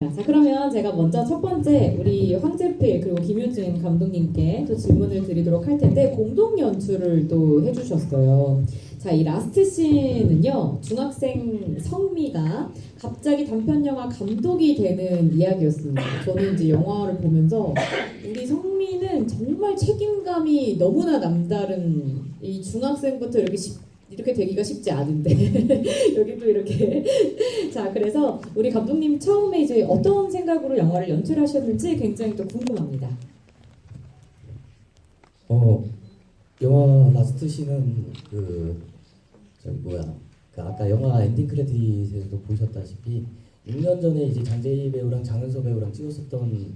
자, 그러면 제가 먼저 첫 번째 우리 황재필 그리고 김효진 감독님께 또 질문을 드리도록 할 텐데 공동 연출을 또 해주셨어요. 자, 이 라스트 씬은요, 중학생 성미가 갑자기 단편 영화 감독이 되는 이야기였습니다. 저는 이제 영화를 보면서 우리 성미는 정말 책임감이 너무나 남다른, 이 중학생부터 이렇게 되기가 쉽지 않은데 여기도 이렇게 자, 그래서 우리 감독님 처음에 이제 어떤 생각으로 영화를 연출하셨는지 굉장히 또 궁금합니다. 영화 라스트 씬은 아까 영화 엔딩 크레딧에서도 보셨다시피 6년 전에 이제 장재희 배우랑 장은서 배우랑 찍었었던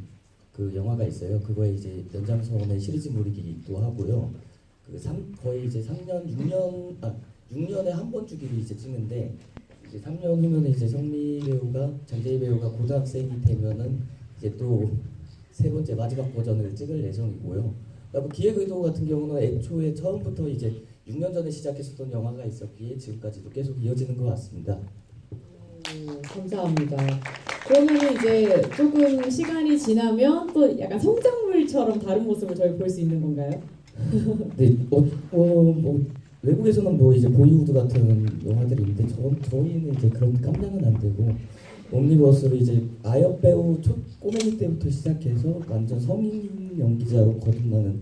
그 영화가 있어요. 그거에 이제 연장선의 시리즈물이기도 하고요. 거의 이제 6년에 한 번 주기로 이제 찍는데, 이제 3년 후면 이제 성미 배우가, 장재희 배우가 고등학생이 되면은 이제 또 세 번째 마지막 버전을 찍을 예정이고요. 그리고 기획 의도 같은 경우는 애초에 처음부터 이제 6년 전에 시작했었던 영화가 있었기에 지금까지도 계속 이어지는 것 같습니다. 감사합니다. 그러면 이제 조금 시간이 지나면 또 약간 성장물처럼 다른 모습을 저희 볼 수 있는 건가요? 네, 외국에서는 뭐 이제 보이우드 같은 영화들이 있는데 저희는 이제 그런 깜냥은 안 되고 옴니버스로 이제 아역 배우 꼬맹이 때부터 시작해서 완전 성인 연기자로 거듭나는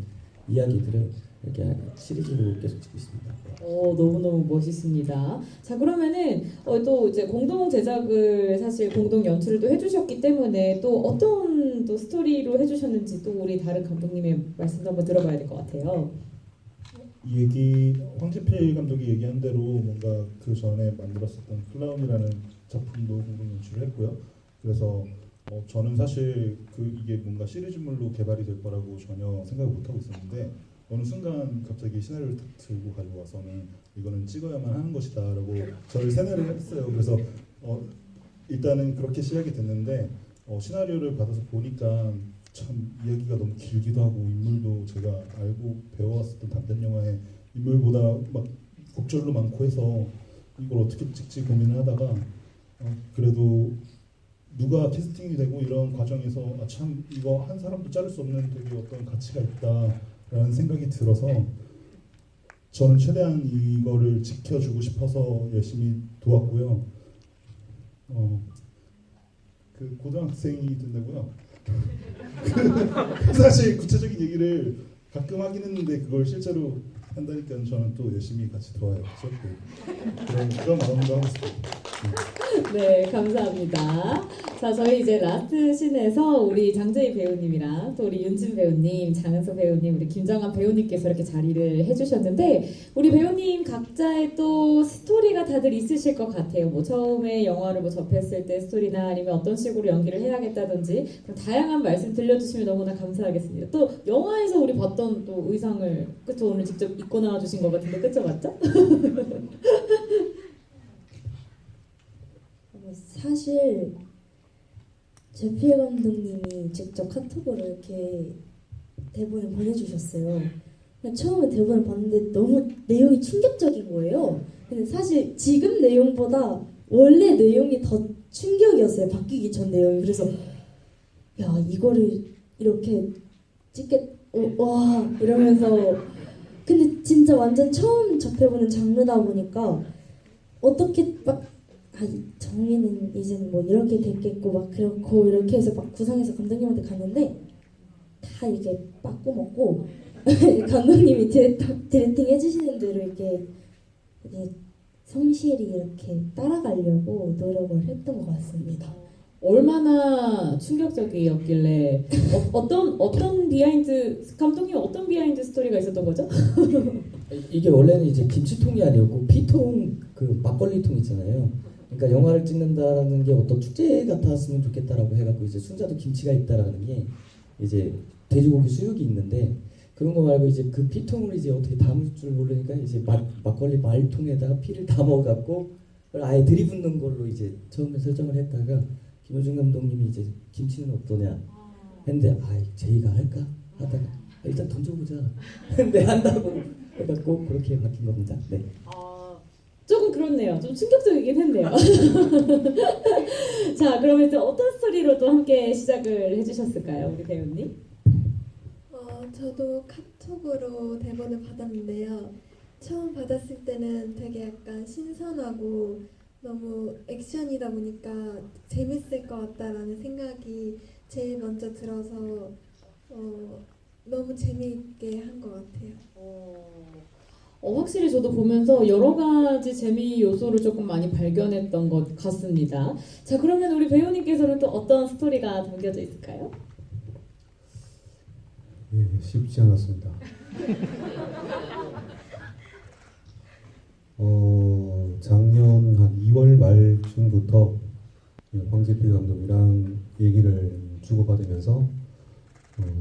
이야기들을 이렇게 시리즈로 계속 찍고 있습니다. 너무너무 멋있습니다. 자, 그러면은 또 이제 공동 제작을 사실 공동 연출을 또 해주셨기 때문에 또 어떤 또 스토리로 해주셨는지 또 우리 다른 감독님의 말씀도 한번 들어봐야 될 것 같아요. 이 얘기 황재필 감독이 얘기한 대로 뭔가 그 전에 만들었었던 클라운이라는 작품도 공동 연출을 했고요. 그래서 저는 사실 이게 뭔가 시리즈물로 개발이 될 거라고 전혀 생각을 못 하고 있었는데 어느 순간 갑자기 시나리오를 딱 들고 가지고 와서는 이거는 찍어야만 하는 것이다라고 저를 세뇌를 했어요. 그래서 일단은 그렇게 시작이 됐는데 시나리오를 받아서 보니까 참 이야기가 너무 길기도 하고 인물도 제가 알고 배워왔었던 단편 영화의 인물보다 막 곡절도 많고 해서 이걸 어떻게 찍지 고민을 하다가 그래도 누가 캐스팅이 되고 이런 과정에서 참 이거 한 사람도 자를 수 없는 되게 어떤 가치가 있다라는 생각이 들어서 저는 최대한 이거를 지켜주고 싶어서 열심히 도왔고요. 고등학생이 된다고요? 사실 구체적인 얘기를 가끔 하긴 했는데 그걸 실제로 한다니까 저는 또 열심히 같이 도와야죠. 그런 마음으로 하고 있습니다. 네, 감사합니다. 자, 저희 이제 라스트 씬에서 우리 장재희 배우님이랑 또 우리 윤진 배우님, 장은서 배우님, 우리 김정한 배우님께서 이렇게 자리를 해주셨는데 우리 배우님 각자의 또 스토리가 다들 있으실 것 같아요. 뭐 처음에 영화를 뭐 접했을 때 스토리나 아니면 어떤 식으로 연기를 해야겠다든지 다양한 말씀 들려주시면 너무나 감사하겠습니다. 또 영화에서 우리 봤던 또 의상을 그쵸, 오늘 직접 입고 나와주신 것 같은데 그쵸, 맞죠? 사실 재필 감독님이 직접 카톡으로 이렇게 대본을 보내주셨어요. 처음에 대본을 봤는데 너무 내용이 충격적인 거예요. 근데 사실 지금 내용보다 원래 내용이 더 충격이었어요. 바뀌기 전 내용이. 그래서 야, 이거를 이렇게 와 이러면서 근데 진짜 완전 처음 접해보는 장르다 보니까 어떻게 막 정리는 이제는 뭐 이렇게 됐겠고 막 그렇고 이렇게 해서 막 구상해서 감독님한테 갔는데 다 이게 빠꾸 먹고 감독님이 디렉팅 해주시는 대로 이렇게 성실히 이렇게 따라가려고 노력을 했던 것 같습니다. 얼마나 충격적이었길래 어떤 비하인드 감독님 어떤 비하인드 스토리가 있었던 거죠? 이게 원래는 이제 김치통이 아니었고 피통, 막걸리통 있잖아요. 그러니까 영화를 찍는다는 게 어떤 축제 같았으면 좋겠다라고 해갖고 이제 순자도 김치가 있다라는 게 이제 돼지고기 수육이 있는데 그런 거 말고 이제 그 피통을 이제 어떻게 담을 줄 모르니까 이제 막걸리 말통에다가 피를 담아갖고 그걸 아예 들이붓는 걸로 이제 처음에 설정을 했다가 김효준 감독님이 이제 김치는 어떠냐 했는데 제이가 할까 하다가 일단 던져보자 근데 한다고 해갖고 그렇게 바뀐 겁니다. 네. 조금 그렇네요. 좀 충격적이긴 했네요. 자, 그러면 또 어떤 스토리로 또 함께 시작을 해주셨을까요, 우리 배우님? 저도 카톡으로 대본을 받았는데요. 처음 받았을 때는 되게 약간 신선하고 너무 액션이다 보니까 재밌을 것 같다라는 생각이 제일 먼저 들어서 너무 재미있게 한 것 같아요. 확실히 저도 보면서 여러 가지 재미 요소를 조금 많이 발견했던 것 같습니다. 자, 그러면 우리 배우님께서는 또 어떤 스토리가 담겨져 있을까요? 예, 쉽지 않았습니다. 작년 한 2월 말쯤부터 황제필 감독이랑 얘기를 주고받으면서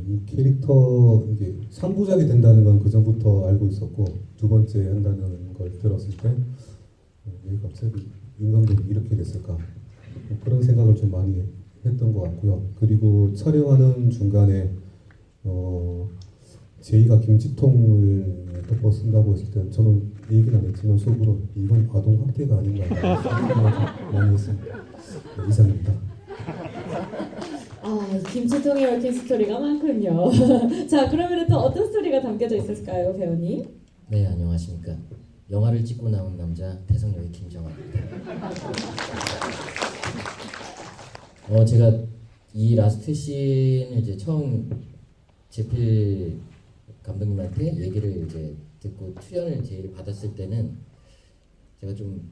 이 캐릭터 이게 3부작이 된다는 건 그 전부터 알고 있었고 두 번째 한다는 걸 들었을 때 왜 갑자기 윤 감독이 이렇게 됐을까 그런 생각을 좀 많이 했던 것 같고요. 그리고 촬영하는 중간에 제이가 김치통을 덮어 쓴다고 했을 때 저는 얘기는 안 했지만 속으로 이건 아동 학대가 아닌가 생각을 많이 했습니다. 네, 이상입니다. 김치통에 얽힌 스토리가 많군요. 자, 그러면 또 어떤 스토리가 담겨져 있을까요, 배우님? 네, 안녕하십니까. 영화를 찍고 나온 남자 태성역의 김정환입니다. 제가 이 라스트 씬을 이제 처음 제필 감독님한테 얘기를 이제 듣고 출연을 제의를 받았을 때는 제가 좀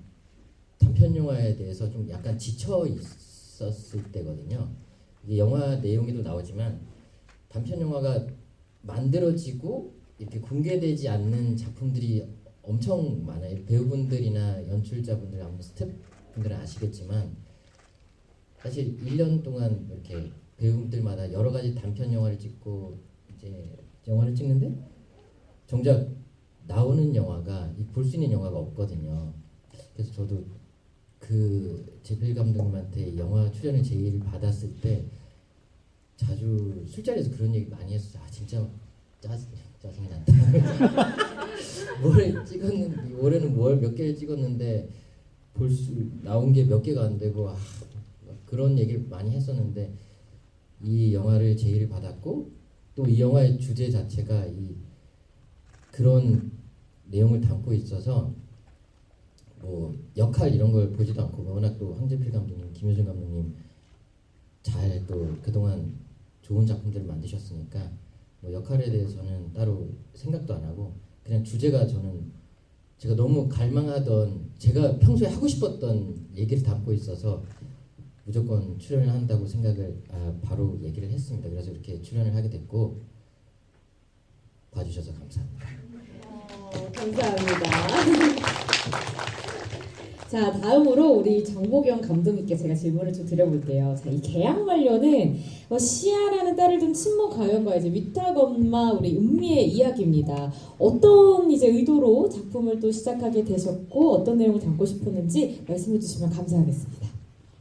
단편 영화에 대해서 좀 약간 지쳐 있었을 때거든요. 이게 영화 내용에도 나오지만 단편 영화가 만들어지고 이렇게 공개되지 않는 작품들이 엄청 많아요. 배우분들이나 연출자분들, 아무튼 스태프분들은 아시겠지만 사실 1년 동안 이렇게 배우분들마다 여러 가지 단편 영화를 찍고 이제 영화를 찍는데 정작 나오는 영화가 볼 수 있는 영화가 없거든요. 그래서 저도 그 제필 감독님한테 영화 출연을 제의를 받았을 때 자주 술자리에서 그런 얘기 많이 했어요. 진짜 짜증이 난다. 뭘 찍었는데 올해는 뭘 몇 개를 찍었는데 나온 게 몇 개가 안 되고 그런 얘기를 많이 했었는데 이 영화를 제의를 받았고 또 이 영화의 주제 자체가 그런 내용을 담고 있어서 뭐 역할 이런 걸 보지도 않고 워낙 또 황제필 감독님, 김효준 감독님 잘 또 그동안 좋은 작품들을 만드셨으니까 뭐 역할에 대해서는 따로 생각도 안 하고 그냥 주제가 제가 너무 갈망하던 제가 평소에 하고 싶었던 얘기를 담고 있어서 무조건 출연을 한다고 생각을 바로 얘기를 했습니다. 그래서 이렇게 출연을 하게 됐고 봐주셔서 감사합니다. 감사합니다. 자, 다음으로 우리 정보경 감독님께 제가 질문을 좀 드려볼게요. 자, 이 계약 만료는 시아라는 딸을 둔 친모 가연과 이제 위탁 엄마 우리 은미의 이야기입니다. 어떤 이제 의도로 작품을 또 시작하게 되셨고 어떤 내용을 담고 싶었는지 말씀해 주시면 감사하겠습니다.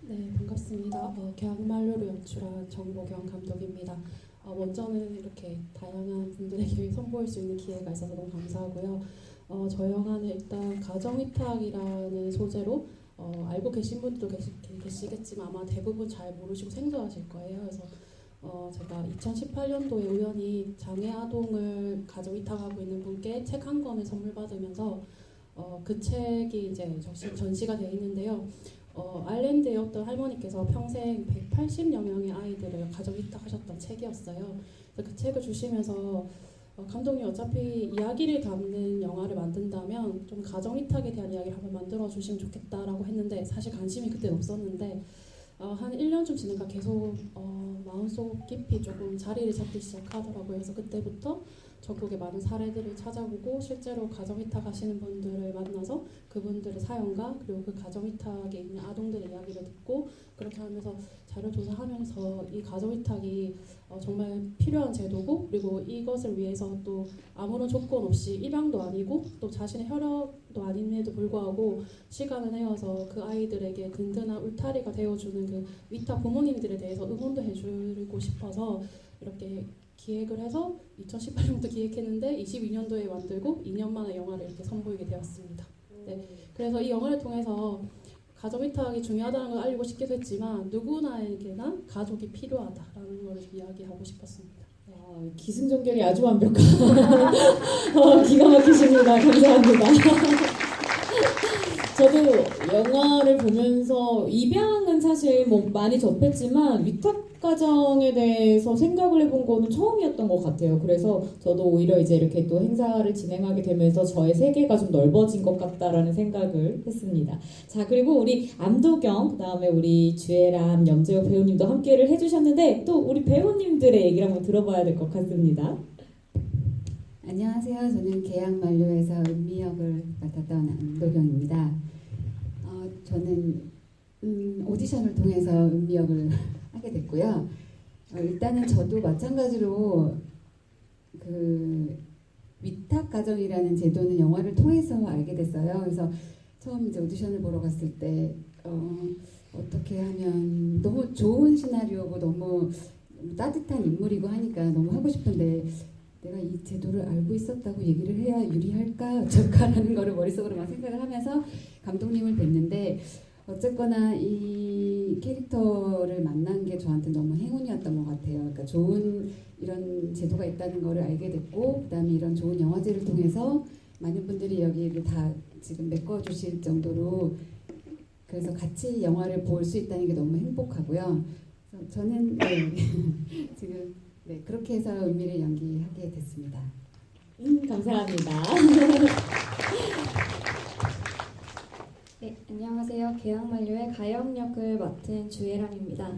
네, 반갑습니다. 계약 만료를 연출한 정보경 감독입니다. 먼저는 이렇게 다양한 분들에게 선보일 수 있는 기회가 있어서 너무 감사하고요. 저희 영화는 일단 가정위탁이라는 소재로 알고 계신 분들도 계시겠지만 아마 대부분 잘 모르시고 생소하실 거예요. 그래서 제가 2018년도에 우연히 장애 아동을 가정위탁하고 있는 분께 책 한 권을 선물 받으면서 그 책이 이제 전시가 되어 있는데요. 아일랜드의 어떤 할머니께서 평생 180여 명의 아이들을 가정위탁하셨던 책이었어요. 그래서 그 책을 주시면서 감독님 어차피 이야기를 담는 영화를 만든다면 좀 가정위탁에 대한 이야기를 한번 만들어 주시면 좋겠다라고 했는데 사실 관심이 그때는 없었는데 한 1년쯤 지나가 계속 마음속 깊이 조금 자리를 잡기 시작하더라고요. 그래서 그때부터 전국의 많은 사례들을 찾아보고 실제로 가정위탁 하시는 분들을 만나서 그분들의 사연과 그리고 그 가정위탁에 있는 아동들의 이야기를 듣고 그렇게 하면서 자료 조사하면서 이 가정위탁이 정말 필요한 제도고 그리고 이것을 위해서 또 아무런 조건 없이 입양도 아니고 또 자신의 혈육도 아님에도 불구하고 시간을 내어서 그 아이들에게 든든한 울타리가 되어주는 그 위탁 부모님들에 대해서 응원도 해주고 싶어서 이렇게 기획을 해서 2018년부터 기획했는데 22년도에 만들고 2년 만에 영화를 이렇게 선보이게 되었습니다. 네, 그래서 이 영화를 통해서 가족 위탁이 중요하다는 걸 알리고 싶기도 했지만 누구나에게나 가족이 필요하다라는 걸 이야기하고 싶었습니다. 기승전결이 아주 완벽한 기가 막히십니다. 감사합니다. 저도 영화를 보면서 입양은 사실 뭐 많이 접했지만 위탁 가정에 대해서 생각을 해본 거는 처음이었던 것 같아요. 그래서 저도 오히려 이제 이렇게 또 행사를 진행하게 되면서 저의 세계가 좀 넓어진 것 같다라는 생각을 했습니다. 자, 그리고 우리 안도경, 그다음에 우리 주애람, 염재혁 배우님도 함께를 해주셨는데 또 우리 배우님들의 얘기를 한번 들어봐야 될 것 같습니다. 안녕하세요. 저는 계약 만료에서 은미 역을 맡았던 안도경입니다. 저는 오디션을 통해서 은미 역을 하게 됐고요. 일단은 저도 마찬가지로 그 위탁 가정이라는 제도는 영화를 통해서 알게 됐어요. 그래서 처음 이제 오디션을 보러 갔을 때 어떻게 하면 너무 좋은 시나리오고 너무 따뜻한 인물이고 하니까 너무 하고 싶은데 내가 이 제도를 알고 있었다고 얘기를 해야 유리할까 어쩔까라는 거를 머릿속으로 막 생각을 하면서 감독님을 뵀는데 어쨌거나 이 캐릭터를 만난 게 저한테 너무 행운이었던 것 같아요. 그러니까 좋은 이런 제도가 있다는 거를 알게 됐고 그다음에 이런 좋은 영화제를 통해서 많은 분들이 여기를 다 지금 메꿔주실 정도로 그래서 같이 영화를 볼 수 있다는 게 너무 행복하고요. 그래서 저는 지금 그렇게 해서 은미를 연기하게 됐습니다. 감사합니다. 네, 안녕하세요. 계약 만료의 가영 역을 맡은 주애람입니다.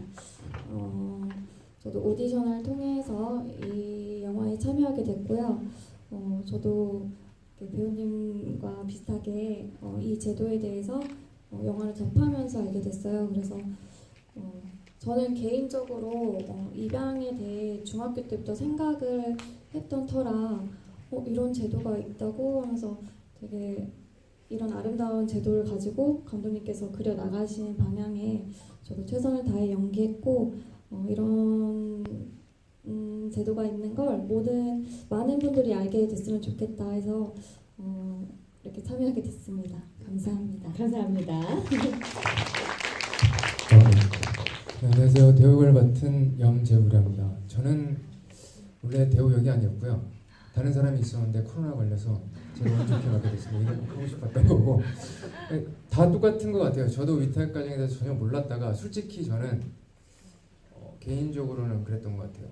저도 오디션을 통해서 이 영화에 참여하게 됐고요. 저도 배우님과 비슷하게 이 제도에 대해서 영화를 접하면서 알게 됐어요. 그래서 저는 개인적으로 입양에 대해 중학교 때부터 생각을 했던 터라 이런 제도가 있다고 하면서 되게 이런 아름다운 제도를 가지고 감독님께서 그려 나가시는 방향에 저도 최선을 다해 연기했고 이런 제도가 있는 걸 많은 분들이 알게 됐으면 좋겠다 해서 이렇게 참여하게 됐습니다. 감사합니다. 감사합니다. 네, 안녕하세요. 대우역을 맡은 염재우랍니다. 저는 원래 대우 역이 아니었고요. 다른 사람이 있었는데 코로나 걸려서 제가 운 좋게 맡게 됐습니다. 이게 하고 싶었던 거고 다 똑같은 것 같아요. 저도 위탁 가정에 대해서 전혀 몰랐다가 솔직히 저는 개인적으로는 그랬던 것 같아요.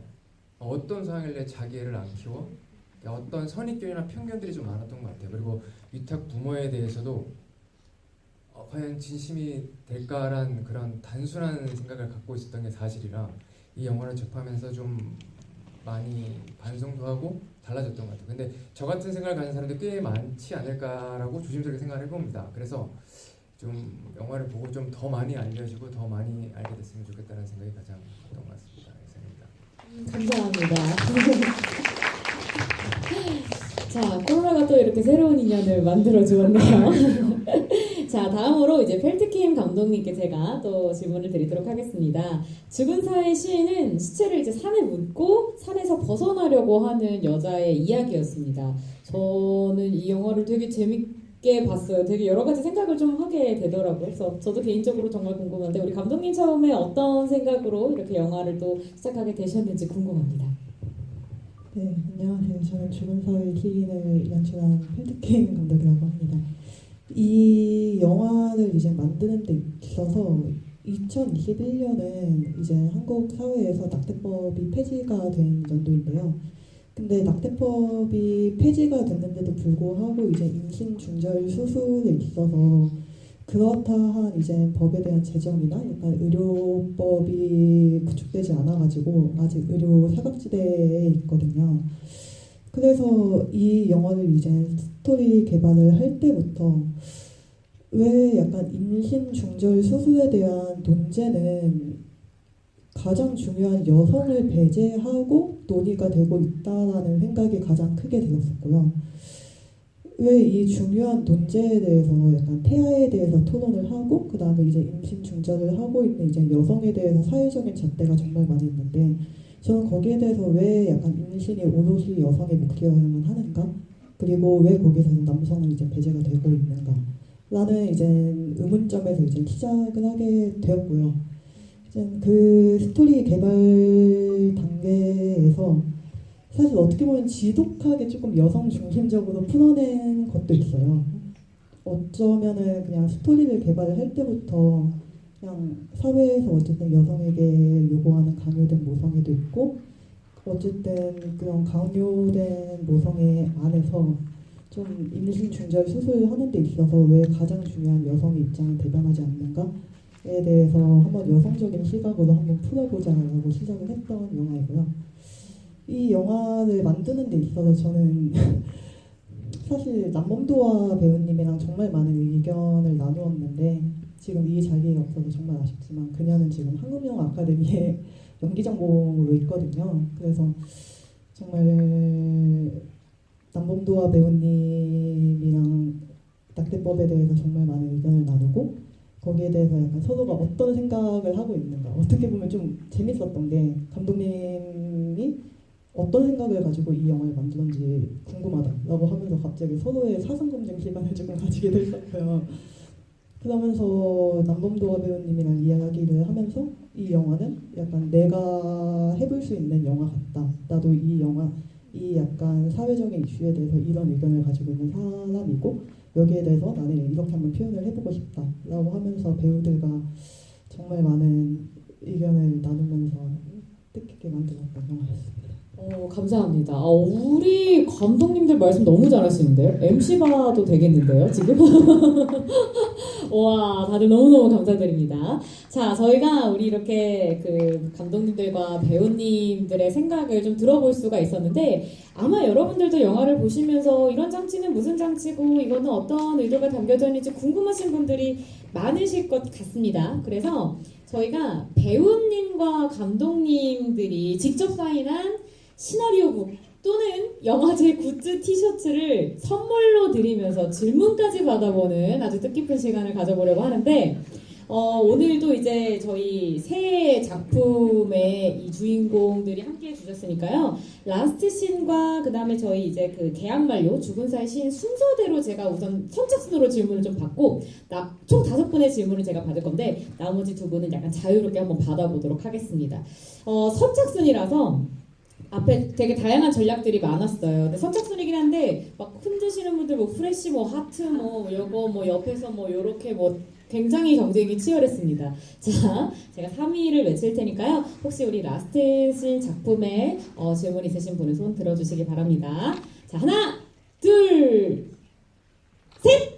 어떤 상황일래 자기 애를 안 키워? 어떤 선입견이나 편견들이 좀 많았던 것 같아요. 그리고 위탁 부모에 대해서도 과연 진심이 될까란 그런 단순한 생각을 갖고 있었던 게 사실이라 이 영화를 접하면서 좀 많이 반성도 하고 달라졌던 것 같아요. 근데 저 같은 생각을 가진 사람들이 꽤 많지 않을까라고 조심스럽게 생각을 해봅니다. 그래서 좀 영화를 보고 좀 더 많이 알려지고 더 많이 알게 됐으면 좋겠다는 생각이 가장 컸던 것 같습니다. 감사합니다. 자, 코로나가 또 이렇게 새로운 인연을 만들어 주었네요. 자, 다음으로 이제 펠트킴 감독님께 제가 또 질문을 드리도록 하겠습니다. 죽은 사의 시인은 시체를 이제 산에 묻고 산에서 벗어나려고 하는 여자의 이야기였습니다. 저는 이 영화를 되게 재밌게 봤어요. 되게 여러 가지 생각을 좀 하게 되더라고요. 그래서 저도 개인적으로 정말 궁금한데 우리 감독님 처음에 어떤 생각으로 이렇게 영화를 또 시작하게 되셨는지 궁금합니다. 네, 안녕하세요. 저는 죽은 사의 시인을 연출한 펠트킴 감독이라고 합니다. 이 영화를 이제 만드는 데 있어서 2021년은 이제 한국 사회에서 낙태법이 폐지가 된 연도인데요. 근데 낙태법이 폐지가 됐는데도 불구하고 이제 임신 중절 수술에 있어서 그렇다한 이제 법에 대한 제정이나 약간 의료법이 구축되지 않아가지고 아직 의료 사각지대에 있거든요. 그래서 이 영화를 이제 스토리 개발을 할 때부터 왜 약간 임신 중절 수술에 대한 논제는 가장 중요한 여성을 배제하고 논의가 되고 있다라는 생각이 가장 크게 들었었고요. 왜 이 중요한 논제에 대해서 약간 태아에 대해서 토론을 하고 그 다음에 이제 임신 중절을 하고 있는 이제 여성에 대해서 사회적인 잣대가 정말 많이 있는데 저는 거기에 대해서 왜 약간 임신이 오롯이 여성의 몫이어야만 하는가? 그리고 왜 거기서는 남성은 이제 배제가 되고 있는가? 라는 이제 의문점에서 이제 시작을 하게 되었고요. 이제 그 스토리 개발 단계에서 사실 어떻게 보면 지독하게 조금 여성 중심적으로 풀어낸 것도 있어요. 어쩌면은 그냥 스토리를 개발을 할 때부터 그냥 사회에서 어쨌든 여성에게 요구하는 강요된 모성애도 있고 어쨌든 그런 강요된 모성애 안에서 좀 임신 중절 수술을 하는 데 있어서 왜 가장 중요한 여성의 입장을 대변하지 않는가에 대해서 한번 여성적인 시각으로 한번 풀어보자라고 시작을 했던 영화이고요. 이 영화를 만드는 데 있어서 저는 사실 남범도와 배우님이랑 정말 많은 의견을 나누었는데 지금 이 자리에 없어서 정말 아쉽지만 그녀는 지금 한국영화 아카데미에 연기전공으로 있거든요. 그래서 정말 남범도와 배우님이랑 낙태법에 대해서 정말 많은 의견을 나누고 거기에 대해서 약간 서로가 어떤 생각을 하고 있는가 어떻게 보면 좀 재밌었던 게 감독님이 어떤 생각을 가지고 이 영화를 만들었는지 궁금하다라고 하면서 갑자기 서로의 사상검증 시간을 조금 가지게 됐었고요. 그러면서 남범도와 배우님이랑 이야기를 하면서 이 영화는 약간 내가 해볼 수 있는 영화 같다. 나도 이 영화, 이 약간 사회적인 이슈에 대해서 이런 의견을 가지고 있는 사람이고 여기에 대해서 나는 이렇게 한번 표현을 해보고 싶다라고 하면서 배우들과 정말 많은 의견을 나누면서 뜻깊게 만들었던 영화였습니다. 감사합니다. 우리 감독님들 말씀 너무 잘하시는데요? MC 봐도 되겠는데요, 지금? 와, 다들 너무너무 감사드립니다. 자, 저희가 우리 이렇게 그 감독님들과 배우님들의 생각을 좀 들어볼 수가 있었는데 아마 여러분들도 영화를 보시면서 이런 장치는 무슨 장치고 이거는 어떤 의도가 담겨져 있는지 궁금하신 분들이 많으실 것 같습니다. 그래서 저희가 배우님과 감독님들이 직접 사인한 시나리오북 또는 영화제 굿즈 티셔츠를 선물로 드리면서 질문까지 받아보는 아주 뜻깊은 시간을 가져보려고 하는데 오늘도 이제 저희 새 작품의 이 주인공들이 함께 해주셨으니까요. 라스트 씬과 그 다음에 저희 이제 그 계약만료 죽은 사의 시인 순서대로 제가 우선 선착순으로 질문을 좀 받고 총 5분의 질문을 제가 받을 건데 나머지 2분은 약간 자유롭게 한번 받아보도록 하겠습니다. 선착순이라서 앞에 되게 다양한 전략들이 많았어요. 근데 선착순이긴 한데 막 흔드시는 분들 뭐 프레쉬 뭐 하트 뭐 요거 뭐 옆에서 뭐 요렇게 뭐 굉장히 경쟁이 치열했습니다. 자, 제가 3위를 외칠 테니까요. 혹시 우리 라스트 씬 작품에 질문 있으신 분은 손 들어주시기 바랍니다. 자, 하나, 둘, 셋!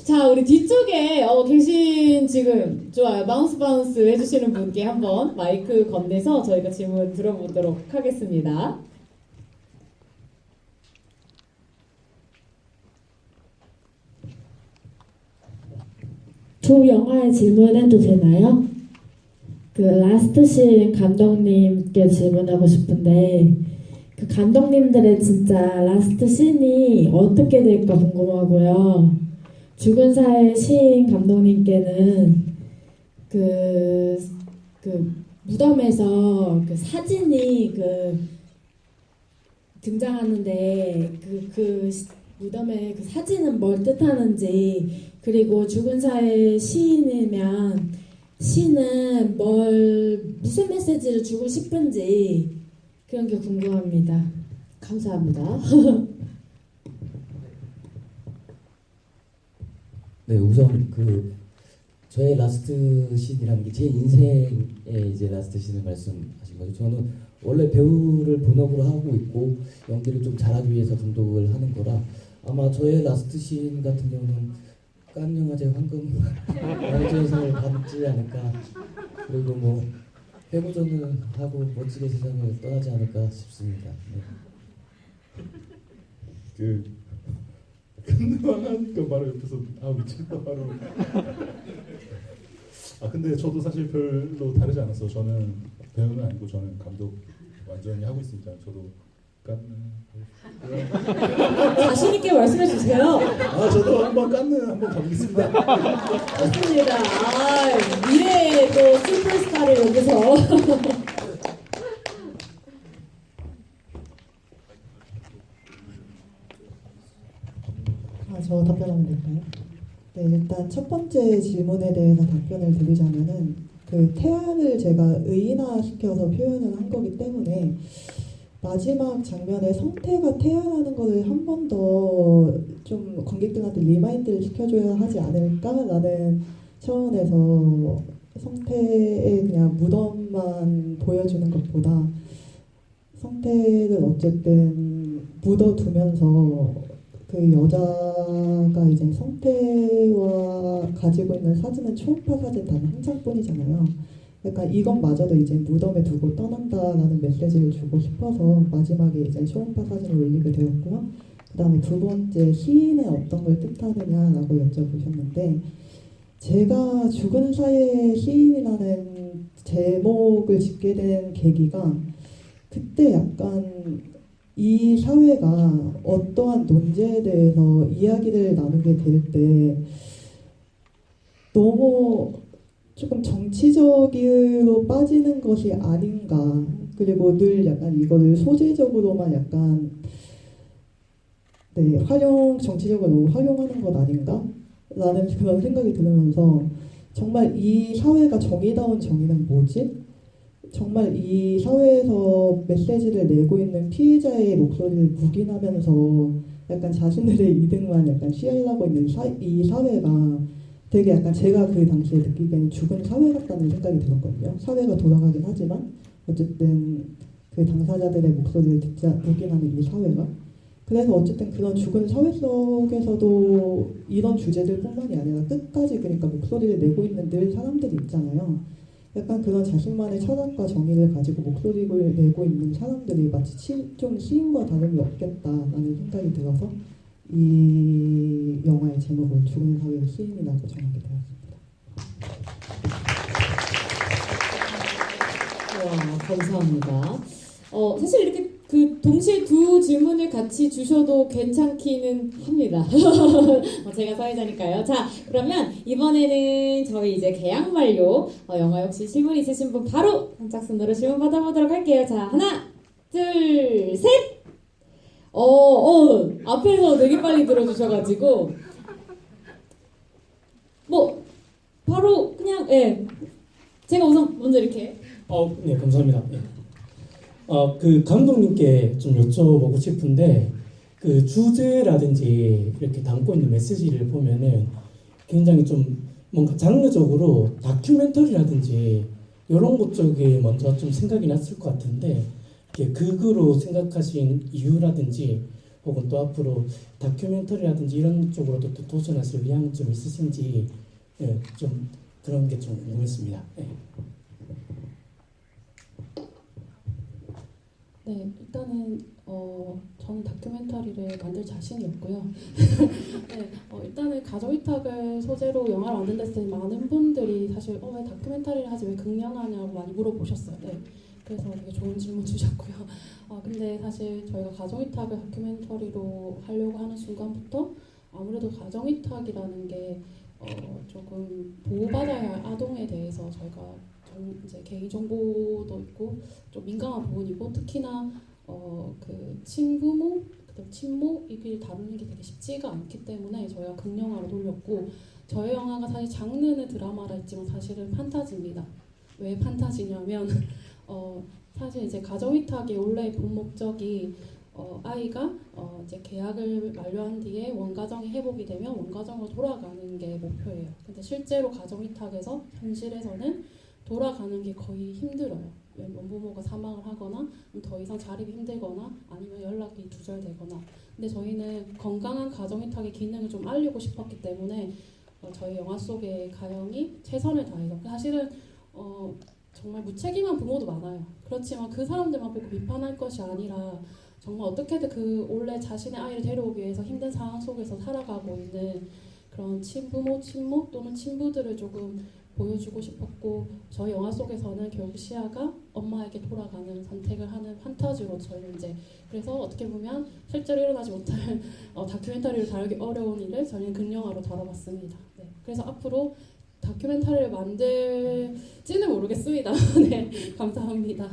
자, 우리 뒤쪽에 계신 지금 좋아요. 바운스 해주시는 분께 한번 마이크 건네서 저희가 질문 들어보도록 하겠습니다. 두 영화에 질문해도 되나요? 그 라스트 씬 감독님께 질문하고 싶은데 그 감독님들의 진짜 라스트 씬이 어떻게 될까 궁금하고요. 죽은 사의 시인 감독님께는 그 무덤에서 그 사진이 등장하는데 그 무덤에 그 사진은 뭘 뜻하는지 그리고 죽은 사의 시인이면 시는 무슨 메시지를 주고 싶은지 그런 게 궁금합니다. 감사합니다. 네, 우선 저의 라스트 씬이라는 게 제 인생의 이제 라스트 씬을 말씀하신 거죠. 저는 원래 배우를 본업으로 하고 있고 연기를 좀 잘하기 위해서 감독을 하는 거라 아마 저의 라스트 씬 같은 경우는 칸 영화제 황금 영화제상을 받지 않을까. 그리고 뭐 회무전을 하고 멋지게 세상을 떠나지 않을까 싶습니다. 네. 끝나가니까 바로 옆에서 미쳤다 바로. 근데 저도 사실 별로 다르지 않았어. 저는 배우는 아니고 저는 감독 완전히 하고 있습니다. 저도 자신 있게 말씀해 주세요. 저도 한번 가보겠습니다. 좋습니다. 미래의 또 슈퍼스타를 여기서. 저 답변하면 될까요? 일단 첫 번째 질문에 대해서 답변을 드리자면은 그 태아를 제가 의인화시켜서 표현을 한 거기 때문에 마지막 장면에 성태가 태아라는 거를 한 번 더 좀 관객들한테 리마인드를 시켜줘야 하지 않을까라는 차원에서 성태의 그냥 무덤만 보여주는 것보다 성태를 어쨌든 묻어두면서 그 여자가 이제 성태와 가지고 있는 사진은 초음파 사진 단 한 장뿐이잖아요. 약간 이것마저도 이제 무덤에 두고 떠난다라는 메시지를 주고 싶어서 마지막에 이제 초음파 사진을 올리게 되었고요. 그 다음에 두 번째 시인의 어떤 걸 뜻하느냐라고 여쭤보셨는데 제가 죽은 사이의 시인이라는 제목을 짓게 된 계기가 그때 약간 이 사회가 어떠한 논제에 대해서 이야기를 나누게 될 때 너무 조금 정치적으로 빠지는 것이 아닌가. 그리고 늘 약간 이거를 소재적으로만 약간 정치적으로 너무 활용하는 것 아닌가? 라는 그런 생각이 들으면서 정말 이 사회가 정의다운 정의는 뭐지? 정말 이 사회에서 메시지를 내고 있는 피해자의 목소리를 묵인하면서 약간 자신들의 이득만 약간 취하려고 있는 이 사회가 되게 약간 제가 그 당시에 느끼기에는 죽은 사회 같다는 생각이 들었거든요. 사회가 돌아가긴 하지만 어쨌든 그 당사자들의 목소리를 듣자 묵인하는 이 사회가 그래서 어쨌든 그런 죽은 사회 속에서도 이런 주제들뿐만이 아니라 끝까지 그러니까 목소리를 내고 있는 늘 사람들이 있잖아요. 약간 그런 자신만의 철학과 정의를 가지고 목소리를 내고 있는 사람들이 마치 좀 시인과 다름이 없겠다라는 생각이 들어서 이 영화의 제목을 죽은 사회의 시인이라고 정하게 되었습니다. 와, 감사합니다. 사실 이렇게 그 동시에 두 질문을 같이 주셔도 괜찮기는 합니다. 제가 사회자니까요. 자, 그러면 이번에는 저희 이제 개양 만료 영화 역시 질문 있으신 분 바로 선착순으로 질문 받아보도록 할게요. 자, 하나, 둘, 셋. 앞에서 되게 빨리 들어주셔가지고 뭐 바로 그냥 제가 우선 먼저 이렇게. 네, 감사합니다. 네. 그 감독님께 좀 여쭤보고 싶은데 그 주제라든지 이렇게 담고 있는 메시지를 보면은 굉장히 좀 뭔가 장르적으로 다큐멘터리라든지 이런 것 쪽에 먼저 좀 생각이 났을 것 같은데 이렇게 극으로 생각하신 이유라든지 혹은 또 앞으로 다큐멘터리라든지 이런 쪽으로도 또 도전하실 의향이 좀 있으신지 좀 그런 게 좀 궁금했습니다. 네, 일단은 저는 다큐멘터리를 만들 자신이 없고요. 네, 일단은 가족위탁을 소재로 영화를 만든댔을 때 많은 분들이 사실 왜 다큐멘터리를 하지 왜 극영화냐고 많이 물어보셨어요. 네, 그래서 되게 좋은 질문 주셨고요. 근데 사실 저희가 가정위탁을 다큐멘터리로 하려고 하는 순간부터 아무래도 가정위탁이라는 게 조금 보호받아야 할 아동에 대해서 저희가 이제 개인정보도 있고 좀 민감한 부분이고 특히나 그 친부모, 그다음 친모 이걸 다루는 게 되게 쉽지가 않기 때문에 저희가 극영화로 돌렸고 저희 영화가 사실 장르는 드라마라 했지만 사실은 판타지입니다. 왜 판타지냐면 사실 이제 가정위탁의 원래 본 목적이 아이가 이제 계약을 만료한 뒤에 원가정이 회복이 되면 원가정으로 돌아가는 게 목표예요. 근데 실제로 가정위탁에서 현실에서는 돌아가는 게 거의 힘들어요. 원부모가 사망을 하거나 더 이상 자립이 힘들거나 아니면 연락이 두절되거나. 근데 저희는 건강한 가정위탁의 기능을 좀 알리고 싶었기 때문에 저희 영화 속의 가영이 최선을 다해서 사실은 정말 무책임한 부모도 많아요. 그렇지만 그 사람들만 보고 비판할 것이 아니라 정말 어떻게든 그 원래 자신의 아이를 데려오기 위해서 힘든 상황 속에서 살아가고 있는 그런 친부모, 친모 또는 친부들을 조금 보여주고 싶었고 저희 영화 속에서는 결국 시아가 엄마에게 돌아가는 선택을 하는 판타지로 저희는 이제 그래서 어떻게 보면 실제로 일어나지 못할 다큐멘터리를 다루기 어려운 일을 저희는 극영화로 다뤄봤습니다. 네, 그래서 앞으로 다큐멘터리를 만들지는 모르겠습니다. 네, 감사합니다.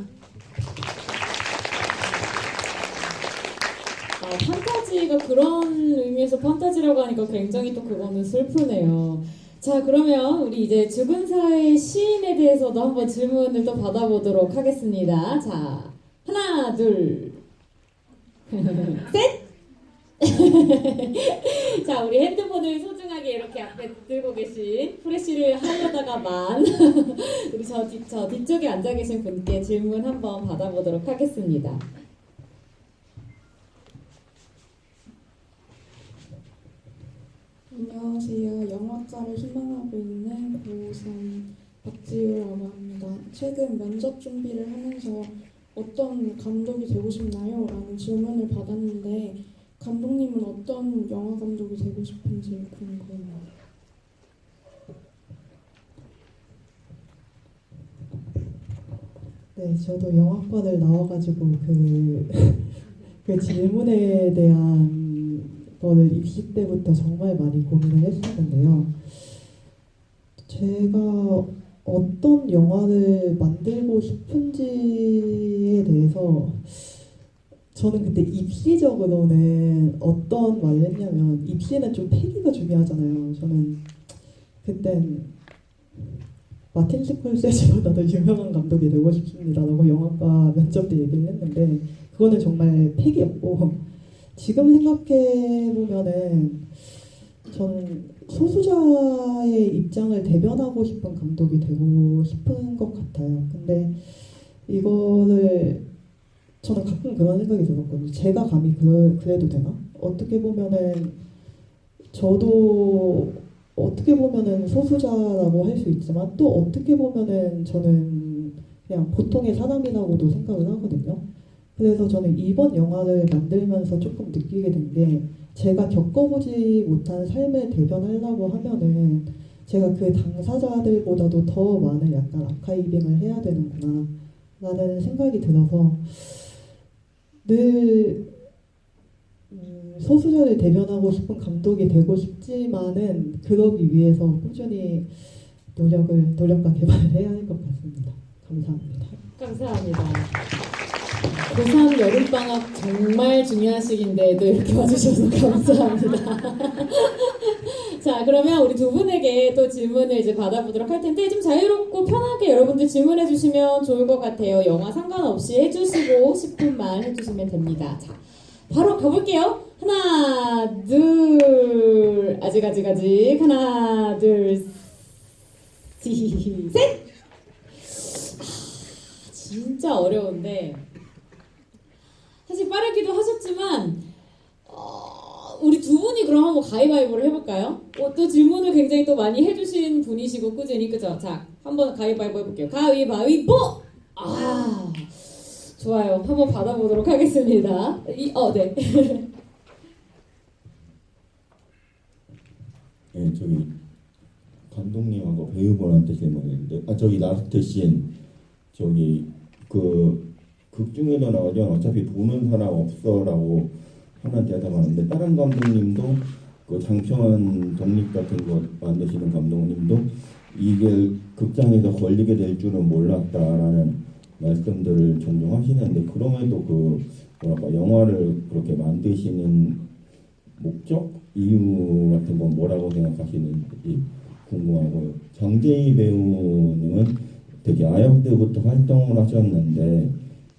판타지가 그런 의미에서 판타지라고 하니까 굉장히 또 그거는 슬프네요. 자, 그러면 우리 이제 죽은 사의 시인에 대해서도 한번 질문을 또 받아보도록 하겠습니다. 자, 하나, 둘, 셋! 자, 우리 핸드폰을 소중하게 이렇게 앞에 들고 계신 프레쉬를 하려다가만 우리 저 뒤쪽에 앉아 계신 분께 질문 한번 받아보도록 하겠습니다. 안녕하세요. 영화과를 희망하고 있는 고3 박지우라고 합니다. 최근 면접 준비를 하면서 어떤 감독이 되고 싶나요? 라는 질문을 받았는데 감독님은 어떤 영화 감독이 되고 싶은지 궁금해요. 네, 저도 영화과를 나와가지고 그 질문에 대한 거를 입시 때부터 정말 많이 고민을 했었는데요. 제가 어떤 영화를 만들고 싶은지에 대해서 저는 그때 입시적으로는 어떤 말을 했냐면 입시는 좀 패기가 중요하잖아요. 저는 그땐 마틴 스콜세지보다도 유명한 감독이 되고 싶습니다라고 영화과 면접 때 얘기를 했는데 그거는 정말 패기였고 지금 생각해보면은 전 소수자의 입장을 대변하고 싶은 감독이 되고 싶은 것 같아요. 근데 이거를 저는 가끔 그런 생각이 들었거든요. 제가 감히 그래도 되나? 어떻게 보면은 저도 어떻게 보면은 소수자라고 할 수 있지만 또 어떻게 보면은 저는 그냥 보통의 사람이라고도 생각을 하거든요. 그래서 저는 이번 영화를 만들면서 조금 느끼게 된 게 제가 겪어보지 못한 삶을 대변하려고 하면은 제가 그 당사자들보다도 더 많은 약간 아카이빙을 해야 되는구나 라는 생각이 들어서 늘 소수자를 대변하고 싶은 감독이 되고 싶지만은 그러기 위해서 꾸준히 노력과 개발을 해야 할 것 같습니다. 감사합니다. 감사합니다. 고3 여름방학 정말 중요한 시기인데도 이렇게 와주셔서 감사합니다. 자, 그러면 우리 두 분에게 또 질문을 이제 받아보도록 할 텐데 좀 자유롭고 편하게 여러분들 질문해 주시면 좋을 것 같아요. 영화 상관없이 해주시고 싶은 말 해주시면 됩니다. 자, 바로 가볼게요. 하나, 둘, 아직. 하나, 둘, 셋! 진짜 어려운데 사실 빠르기도 하셨지만 우리 두 분이 그럼 한번 가위바위보를 해볼까요? 또 질문을 굉장히 또 많이 해주신 분이시고 꾸준히 그죠? 자, 한번 가위바위보 해볼게요. 가위바위보! 좋아요. 한번 받아보도록 하겠습니다. 네. 네, 저기 감독님하고 배우분한테 질문했는데, 저기 라스트 씬 저기 극 중에도 나오죠. 어차피 보는 사람 없어라고 하는 대답하는데 다른 감독님도 그 장편 독립 같은 거 만드시는 감독님도 이게 극장에서 걸리게 될 줄은 몰랐다라는 말씀들을 종종 하시는데 그럼에도 영화를 그렇게 만드시는 목적 이유 같은 건 뭐라고 생각하시는지 궁금하고요. 장재희 배우님은 되게 아역 때부터 활동을 하셨는데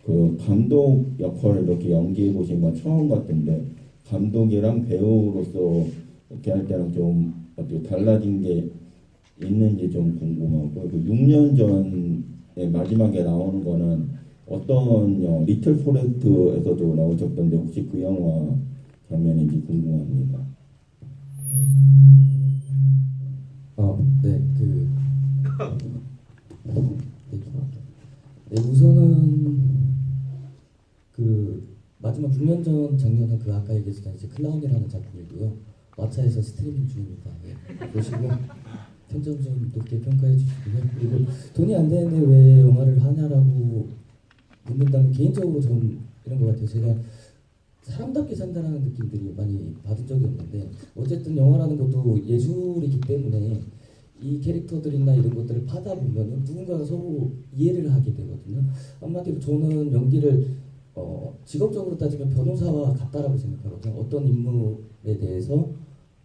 그 감독 역할을 이렇게 연기해 보신 건 처음 같은데 감독이랑 배우로서 이렇게 할 때랑 좀 어떻게 달라진 게 있는지 좀 궁금하고 그 6년 전에 마지막에 나오는 거는 어떤 영화 리틀 포레스트에서도 나오셨던데 혹시 그 영화 장면인지 궁금합니다. 우선은 그 마지막 6년 전 작년에 그 아까 얘기했던 이제 클라운이라는 작품이고요. 마차에서 스트리밍 중입니다. 보시고 평점 좀 높게 평가해 주시고요. 그리고 돈이 안 되는데 왜 영화를 하냐라고 묻는다면 개인적으로 좀 이런 것 같아요. 제가 사람답게 산다라는 느낌들이 많이 받은 적이 없는데 어쨌든 영화라는 것도 예술이기 때문에 이 캐릭터들이나 이런 것들을 파다 보면 누군가가 서로 이해를 하게 되거든요. 한마디로 저는 연기를 직업적으로 따지면 변호사와 같다라고 생각하거든요. 어떤 인물에 대해서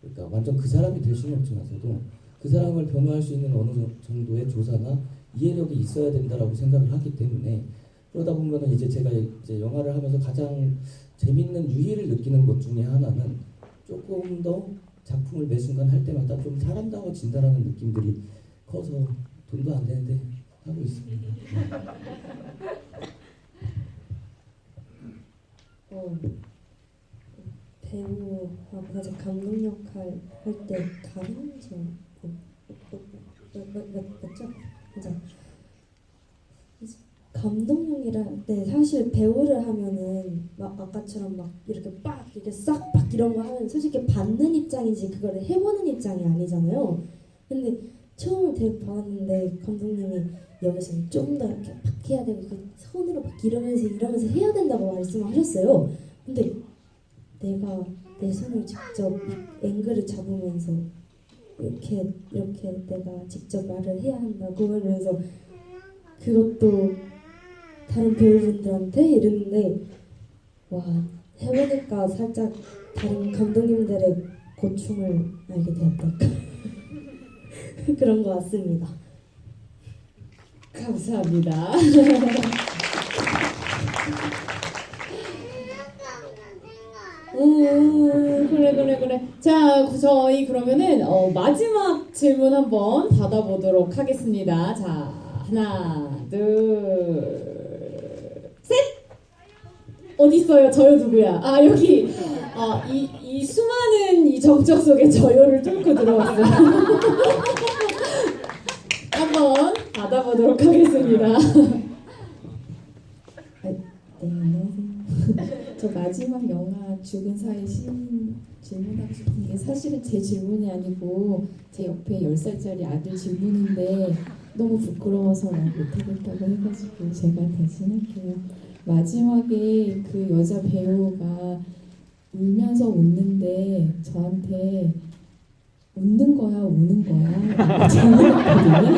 그러니까 완전 그 사람이 될 수는 없지만서도 그 사람을 변호할 수 있는 어느 정도의 조사나 이해력이 있어야 된다라고 생각을 하기 때문에 그러다 보면은 이제 제가 이제 영화를 하면서 가장 재밌는 유희를 느끼는 것 중에 하나는 조금 더 작품을 매 순간 할 때마다 좀 사람다워진다라는 느낌들이 커서 돈도 안 되는데 하고 있습니다. 배우하고 사실 감독 역할 할 때 다른 점 맞죠? 맞아. 감독님이랑 네 사실 배우를 하면은 막 아까처럼 막 이렇게 빡 이렇게 싹 빡 이런 거 하면 솔직히 받는 입장이지 그거를 해보는 입장이 아니잖아요. 근데 처음에 대본 받았는데 감독님이 여기서는 좀 더 이렇게 막 해야 되고 그 손으로 막 이러면서 해야 된다고 말씀하셨어요. 근데 내가 내 손을 직접 앵글을 잡으면서 이렇게 내가 직접 말을 해야 한다고 그러면서 그것도 다른 배우분들한테 이랬는데 와 해보니까 살짝 다른 감독님들의 고충을 알게 되었달까 그런 것 같습니다. 감사합니다. 그래. 자, 저희 그러면은 마지막 질문 한번 받아보도록 하겠습니다. 자, 하나, 둘, 셋. 어디 있어요? 저요 누구야? 아 여기. 이 수많은 이 정적 속에 저요를 뚫고 들어왔어요. 한번 받아보도록 하겠습니다. 네, 안녕하세요. 저 마지막 영화 죽은 사이 시인 질문하고 싶은 게 사실은 제 질문이 아니고 제 옆에 10살짜리 아들 질문인데 너무 부끄러워서 말 못하겠다고 해가지고 제가 대신할게요. 마지막에 그 여자 배우가 울면서 웃는데 저한테 웃는 거야 우는 거야 질문했거든요.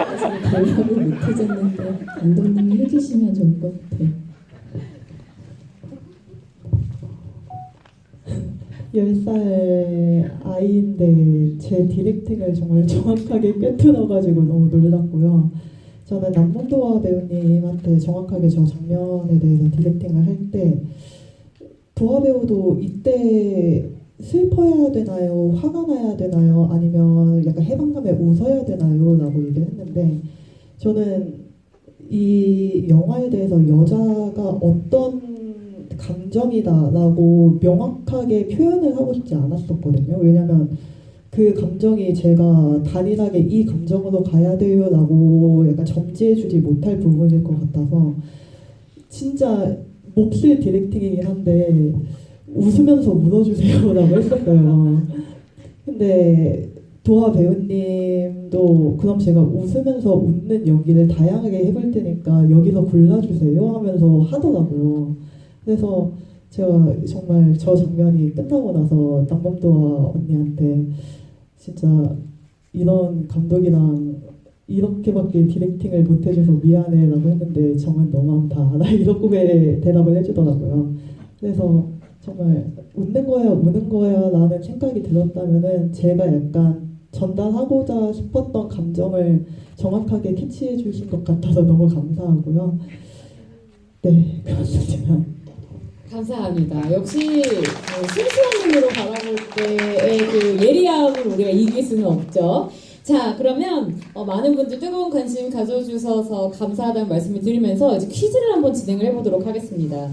그래서 대답을 못 해줬는데 감독님이 해주시면 좋을 것 같아요. 10살 아이인데 제 디렉팅을 정말 정확하게 꿰뚫어가지고 너무 놀랐고요. 저는 남문도화 배우님한테 정확하게 저 장면에 대해서 디렉팅을 할 때 도화 배우도 이때 슬퍼야 되나요? 화가 나야 되나요? 아니면 약간 해방감에 웃어야 되나요? 라고 얘기를 했는데 저는 이 영화에 대해서 여자가 어떤 감정이다라고 명확하게 표현을 하고 싶지 않았었거든요. 왜냐면 그 감정이 제가 단일하게 이 감정으로 가야 돼요라고 약간 점지해주지 못할 부분일 것 같아서 진짜 몹쓸 디렉팅이긴 한데 웃으면서 울어주세요라고 했었어요. 근데 도화 배우님도 그럼 제가 웃으면서 웃는 연기를 다양하게 해볼 테니까 여기서 골라주세요 하면서 하더라고요. 그래서 제가 정말 저 장면이 끝나고 나서 남범도화 언니한테 진짜 이런 감독이랑 이렇게밖에 디렉팅을 못해줘서 미안해 라고 했는데 정은 너만 봐 나 이렇게 대답을 해주더라고요. 그래서 정말 웃는 거야 우는 거야 라는 생각이 들었다면은 제가 약간 전달하고자 싶었던 감정을 정확하게 캐치해 주신 것 같아서 너무 감사하고요. 네, 그렇습니다. 감사합니다. 역시 순수한 눈으로 바라볼 때의 그 예리함을 우리가 이길 수는 없죠. 자, 그러면 많은 분들 뜨거운 관심 가져주셔서 감사하다는 말씀을 드리면서 이제 퀴즈를 한번 진행을 해보도록 하겠습니다.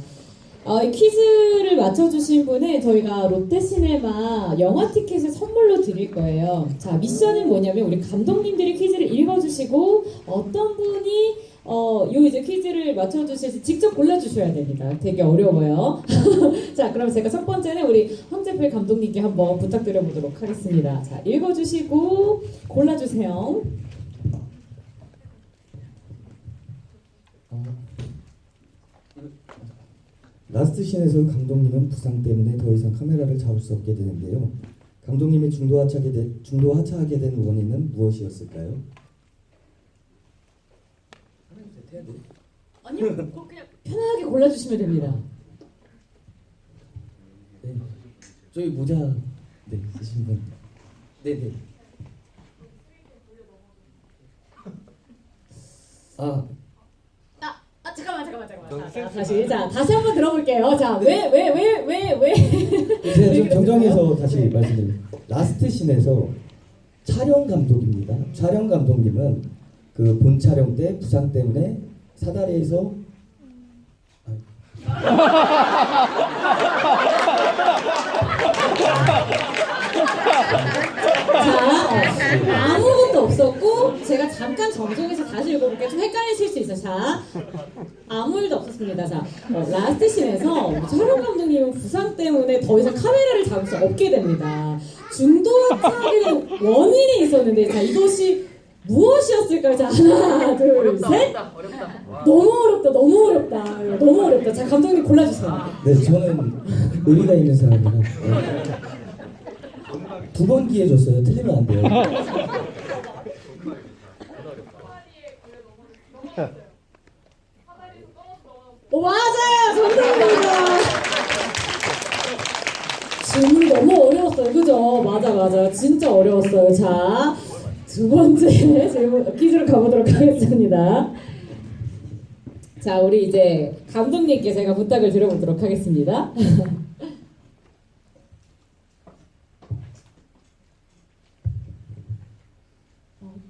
이 퀴즈를 맞춰주신 분은 저희가 롯데시네마 영화 티켓을 선물로 드릴 거예요. 자, 미션은 뭐냐면 우리 감독님들이 퀴즈를 읽어주시고 어떤 분이 요 이제 퀴즈를 맞춰주셔서 직접 골라주셔야 됩니다. 되게 어려워요. 자, 그럼 제가 첫 번째는 우리 황재필 감독님께 한번 부탁드려보도록 하겠습니다. 자, 읽어주시고 골라주세요. 라스트 씬에서 감독님은 부상 때문에 더 이상 카메라를 잡을 수 없게 되는데요. 감독님이 중도 하차하게 된 원인은 무엇이었을까요? 아니요, 그거 그냥 편하게 골라주시면 됩니다. 네. 저기 모자 네 쓰신 분. 네네. 잠깐만. 다시 한번 들어볼게요. 자, 왜? 제가 좀 정정해서 다시 말씀드립니다. 라스트 씬에서 촬영 감독입니다. 촬영 감독님은 그 본 촬영 때 부상 때문에 사다리에서 자, 아무것도 없었고 제가 잠깐 정정해서 다시 읽어볼게요. 좀 헷갈리실 수 있어요. 자, 아무 일도 없었습니다. 자, 라스트 씬에서 촬영 감독님은 부상 때문에 더 이상 카메라를 잡을 수 없게 됩니다. 중도차기는 원인이 있었는데, 자, 이것이 무엇이었을까요? 자, 하나, 둘, 셋. 너무 어렵다. 자, 감독님 골라주세요. 네, 저는 의리가 있는 사람이라 두 번 기회 줬어요. 틀리면 안 돼요. 맞아요, 정답입니다. 질문이 너무 어려웠어요, 그죠? 맞아, 진짜 어려웠어요. 자, 두 번째 질문 퀴즈로 가보도록 하겠습니다. 자, 우리 이제 감독님께 제가 부탁을 드려보도록 하겠습니다.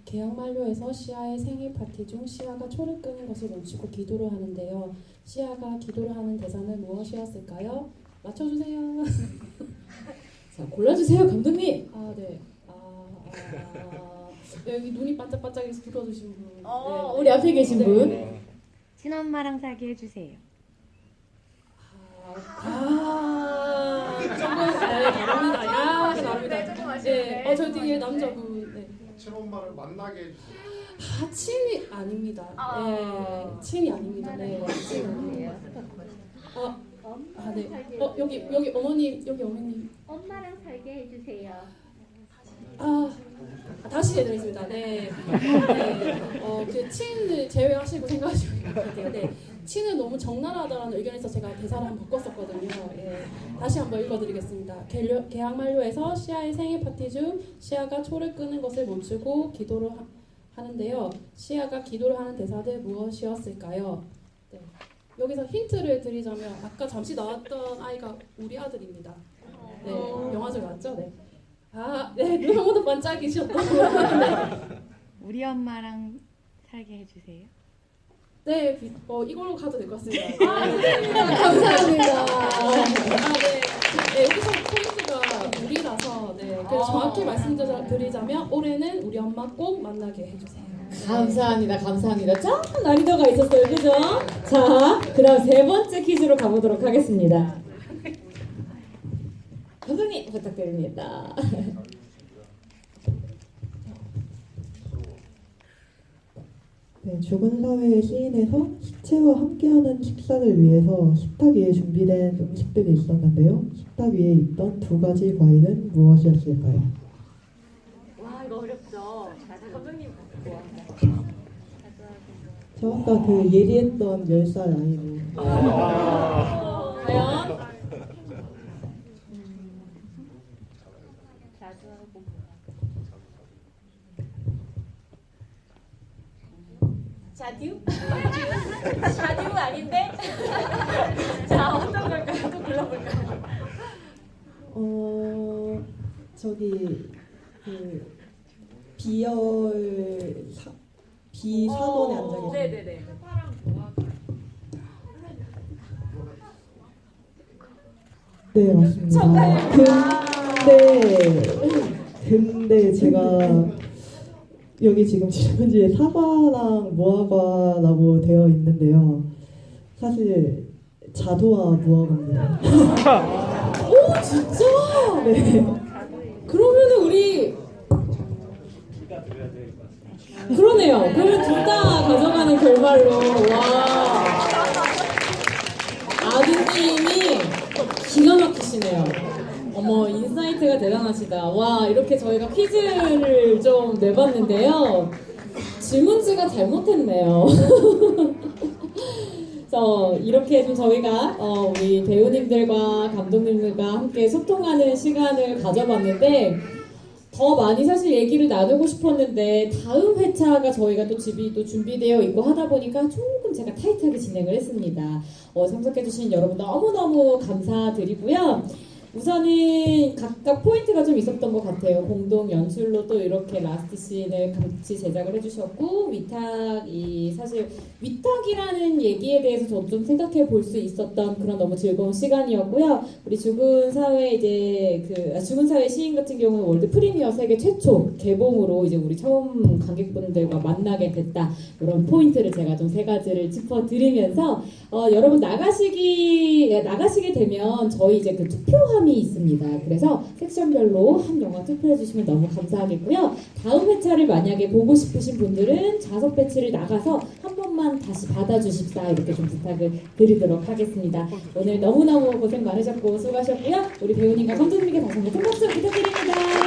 계약 만료에서 시아의 생일 파티 중 시아가 초를 끄는 것을 멈추고 기도를 하는데요. 시아가 기도를 하는 대사는 무엇이었을까요? 맞춰주세요. 자, 골라주세요, 감독님. 네. 여기 눈이 반짝반짝해서 불러주신 분. 네. 우리 앞에 계신 분. 네. 친엄마랑 살게 해주세요. 다릅니다. 네, 저 뒤에 남자분. 네. 친엄마를 만나게 해주세요. 친이 아닙니다. 네, 친이 아닙니다. 네, 친이 아니에요. 네. 여기 어머님, 여기 어머님. 엄마랑 살게 해주세요. 다시 해드리겠습니다. 네. 그 친을 제외하시고 생각하시면 될 것 같아요. 네. 친은 너무 적나라하다라는 의견에서 제가 대사를 한번 바꿨었거든요. 예. 다시 한번 읽어드리겠습니다. 계약 만료에서 시아의 생일 파티 중 시아가 초를 끄는 것을 멈추고 기도를 하는데요. 시아가 기도를 하는 대사는 무엇이었을까요? 네. 여기서 힌트를 드리자면 아까 잠시 나왔던 아이가 우리 아들입니다. 네, 영화제 맞죠? 네. 네, 눈 한 번 더 반짝이셨던 네. 우리 엄마랑 살게 해주세요. 네, 이걸로 가도 될 것 같습니다. 감사합니다. 네, 여기서 포인트가 우리라서 그래서 정확히 말씀드리자면 올해는 우리 엄마 꼭 만나게 해주세요. 감사합니다. 조금 난이도가 있었어요, 그죠? 자, 그럼 세 번째 퀴즈로 가보도록 하겠습니다. 감독님 부탁드립니다. 네, 죽은 사회의 시인에서 시체와 함께하는 식사를 위해서 식탁 위에 준비된 음식들이 있었는데요. 식탁 위에 있던 두 가지 과일은 무엇이었을까요? 와, 이거 어렵죠. 감독님. 저 아까 그 예리했던 10살 아이로. 과연? 자듀 아닌데? 자, 어떤 걸까요? 또 골라볼까요? 저기 그 비사번에 앉아 계신. 네네네. 네, 맞습니다. 근데 제가 여기 지금 질문지에 사과랑 무화과라고 되어 있는데요. 사실 자두와 무화과입니다. 오, 진짜? 네. 그러면은 우리 그러네요. 그러면 둘 다 가져가는 결말로. 와, 아드님이 기가 막히시네요. 어머, 인사이트가 대단하시다. 와, 이렇게 저희가 퀴즈를 좀 내봤는데요. 질문지가 잘못했네요. 자, 이렇게 좀 저희가 우리 배우님들과 감독님들과 함께 소통하는 시간을 가져봤는데 더 많이 사실 얘기를 나누고 싶었는데 다음 회차가 저희가 또 집이 또 준비되어 있고 하다 보니까 조금 제가 타이트하게 진행을 했습니다. 참석해주신 여러분 너무너무 감사드리고요. 우선은 각각 포인트가 좀 있었던 것 같아요. 공동 연출로 또 이렇게 라스트 씬을 같이 제작을 해주셨고 위탁이 사실 위탁이라는 얘기에 대해서 저도 좀 생각해 볼 수 있었던 그런 너무 즐거운 시간이었고요. 우리 죽은 사회 죽은 사회 시인 같은 경우는 월드 프리미어 세계 최초 개봉으로 이제 우리 처음 관객분들과 만나게 됐다. 이런 포인트를 제가 좀 3가지를 짚어드리면서 여러분 나가시게 되면 저희 이제 그 투표함이 있습니다. 그래서 섹션별로 한 영화 투표해 주시면 너무 감사하겠고요. 다음 회차를 만약에 보고 싶으신 분들은 좌석 배치를 나가서 한 번만 다시 받아주십사 이렇게 좀 부탁을 드리도록 하겠습니다. 오늘 너무너무 고생 많으셨고 수고하셨고요. 우리 배우님과 감독님께 다시 한번 큰 박수 부탁드립니다.